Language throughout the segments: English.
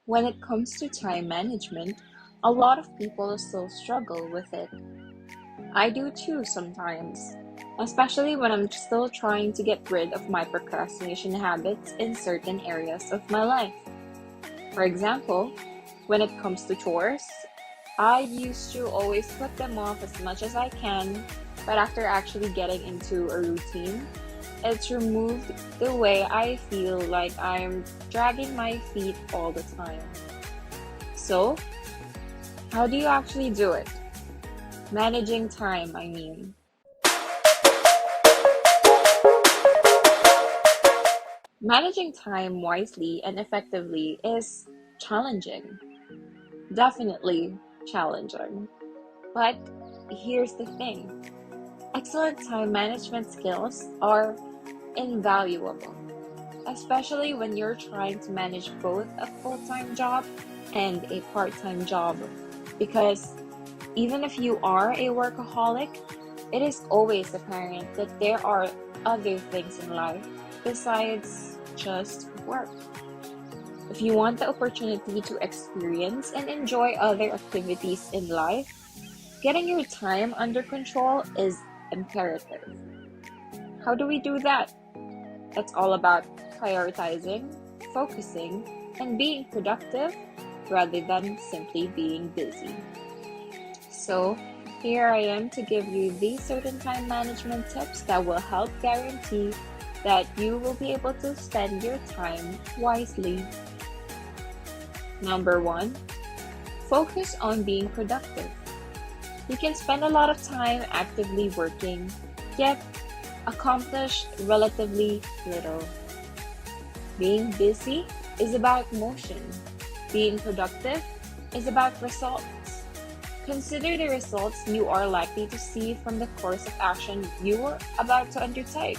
When it comes to time management, a lot of people still struggle with it. I do too sometimes, especially when I'm still trying to get rid of my procrastination habits in certain areas of my life. For example, when it comes to chores, I used to always put them off as much as I can, but after actually getting into a routine, it's removed the way I feel like I'm dragging my feet all the time. So, how do you actually do it? Managing time, I mean. Managing time wisely and effectively is challenging. Definitely challenging. But here's the thing, excellent time management skills are invaluable, especially when you're trying to manage both a full-time job and a part-time job. Because even if you are a workaholic, it is always apparent that there are other things in life besides just work. If you want the opportunity to experience and enjoy other activities in life, getting your time under control is imperative. How do we do that? It's all about prioritizing, focusing, and being productive rather than simply being busy. So, here I am to give you these certain time management tips that will help guarantee that you will be able to spend your time wisely. Number one, focus on being productive. You can spend a lot of time actively working, yet accomplish relatively little. Being busy is about motion. Being productive is about results. Consider the results you are likely to see from the course of action you are about to undertake.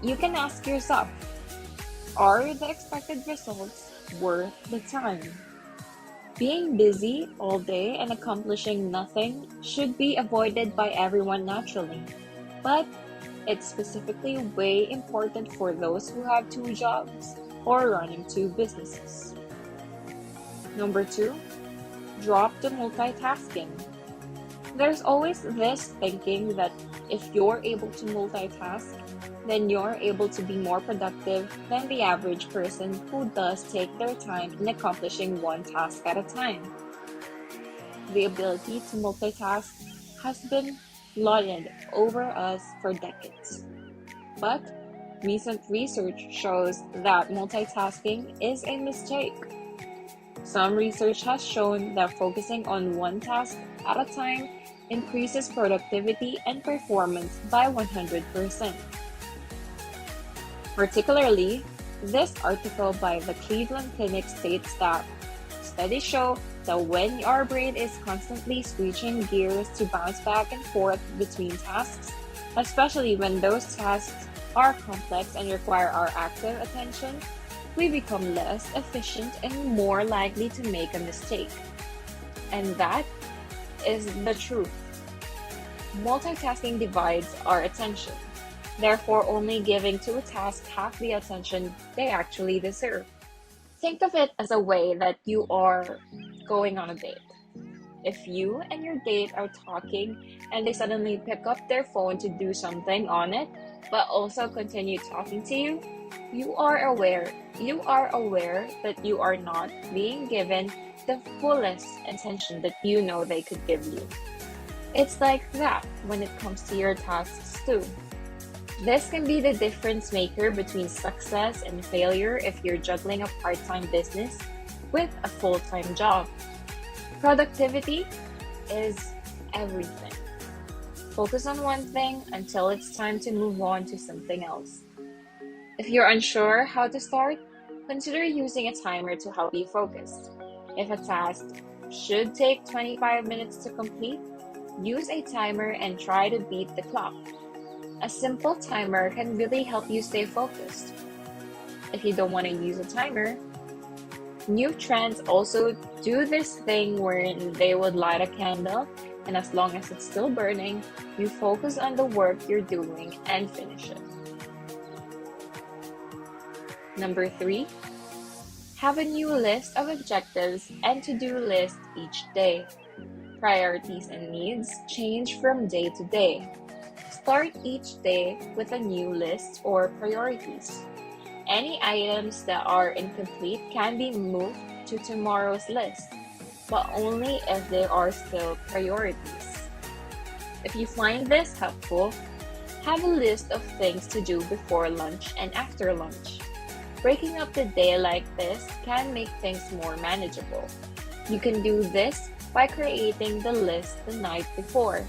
You can ask yourself, are the expected results worth the time? Being busy all day and accomplishing nothing should be avoided by everyone naturally, but it's specifically way important for those who have two jobs or running two businesses. Number two, drop the multitasking. There's always this thinking that if you're able to multitask, then you're able to be more productive than the average person who does take their time in accomplishing one task at a time. The ability to multitask has been lauded over us for decades. But recent research shows that multitasking is a mistake. Some research has shown that focusing on one task at a time increases productivity and performance by 100%. Particularly, this article by the Cleveland Clinic states that studies show that when our brain is constantly switching gears to bounce back and forth between tasks, especially when those tasks are complex and require our active attention, we become less efficient and more likely to make a mistake. And that is the truth. Multitasking divides our attention, therefore only giving to a task half the attention they actually deserve. Think of it as a way that you are going on a date. If you and your date are talking and they suddenly pick up their phone to do something on it, but also continue talking to you, you are aware that you are not being given the fullest attention that you know they could give you. It's like that when it comes to your tasks too. This can be the difference maker between success and failure if you're juggling a part-time business with a full-time job. Productivity is everything. Focus on one thing until it's time to move on to something else. If you're unsure how to start, consider using a timer to help you focus. If a task should take 25 minutes to complete, use a timer and try to beat the clock. A simple timer can really help you stay focused. If you don't want to use a timer, new trends also do this thing wherein they would light a candle, and as long as it's still burning, you focus on the work you're doing and finish it. Number 3, Have a new list of objectives and to-do list each day. Priorities and needs change from day to day. Start each day with a new list or priorities. Any items that are incomplete can be moved to tomorrow's list, but only if they are still priorities. If you find this helpful, have a list of things to do before lunch and after lunch. Breaking up the day like this can make things more manageable. You can do this by creating the list the night before.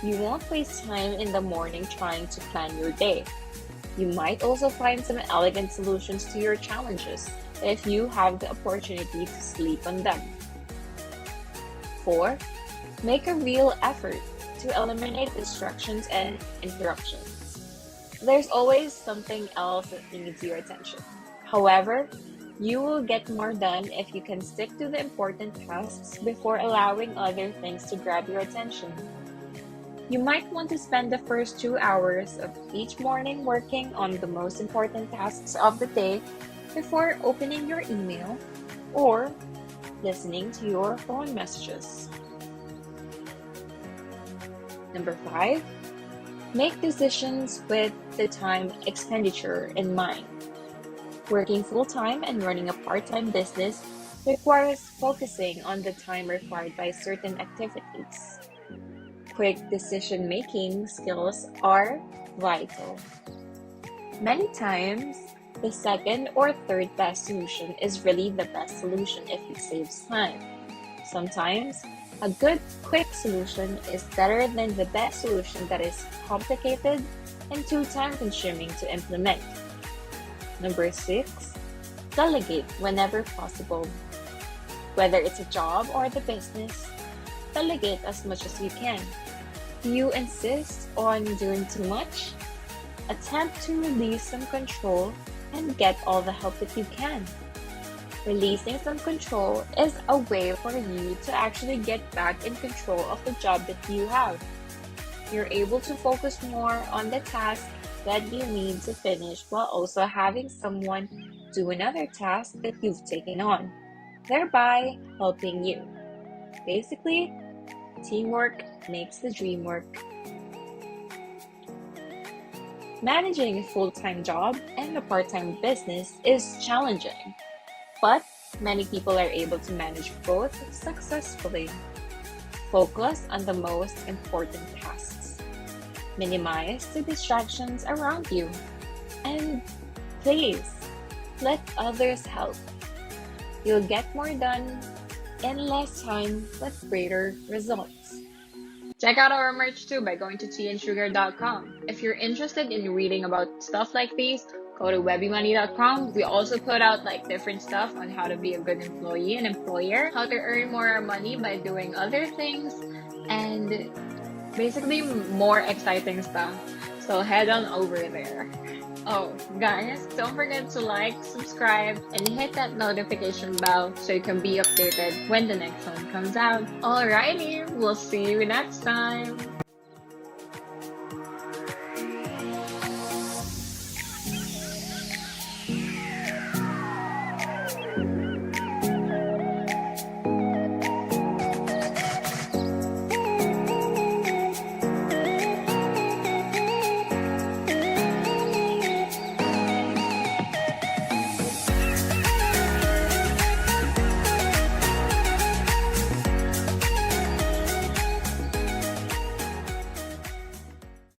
You won't waste time in the morning trying to plan your day. You might also find some elegant solutions to your challenges if you have the opportunity to sleep on them. 4. Make a real effort to eliminate distractions and interruptions. There's always something else that needs your attention. However, you will get more done if you can stick to the important tasks before allowing other things to grab your attention. You might want to spend the first 2 hours of each morning working on the most important tasks of the day before opening your email or listening to your phone messages. Number 5, make decisions with the time expenditure in mind. Working full-time and running a part-time business requires focusing on the time required by certain activities. Quick decision-making skills are vital. Many times, the second or third best solution is really the best solution if it saves time. Sometimes, a good, quick solution is better than the best solution that is complicated and too time-consuming to implement. Number 6, delegate whenever possible. Whether it's a job or the business, delegate as much as you can. Do you insist on doing too much? Attempt to release some control and get all the help that you can. Releasing some control is a way for you to actually get back in control of the job that you have. You're able to focus more on the task that you need to finish while also having someone do another task that you've taken on, thereby helping you. Basically, teamwork makes the dream work. Managing a full-time job and a part-time business is challenging, but many people are able to manage both successfully. Focus on the most important tasks. Minimize the distractions around you. And please, let others help. You'll get more done in less time with greater results. Check out our merch too by going to teaandsugar.com. If you're interested in reading about stuff like these, go to webymoney.com. We also put out different stuff on how to be a good employee and employer, how to earn more money by doing other things, and basically more exciting stuff. So head on over there. Oh, guys, don't forget to like, subscribe, and hit that notification bell so you can be updated when the next one comes out. Alrighty, we'll see you next time.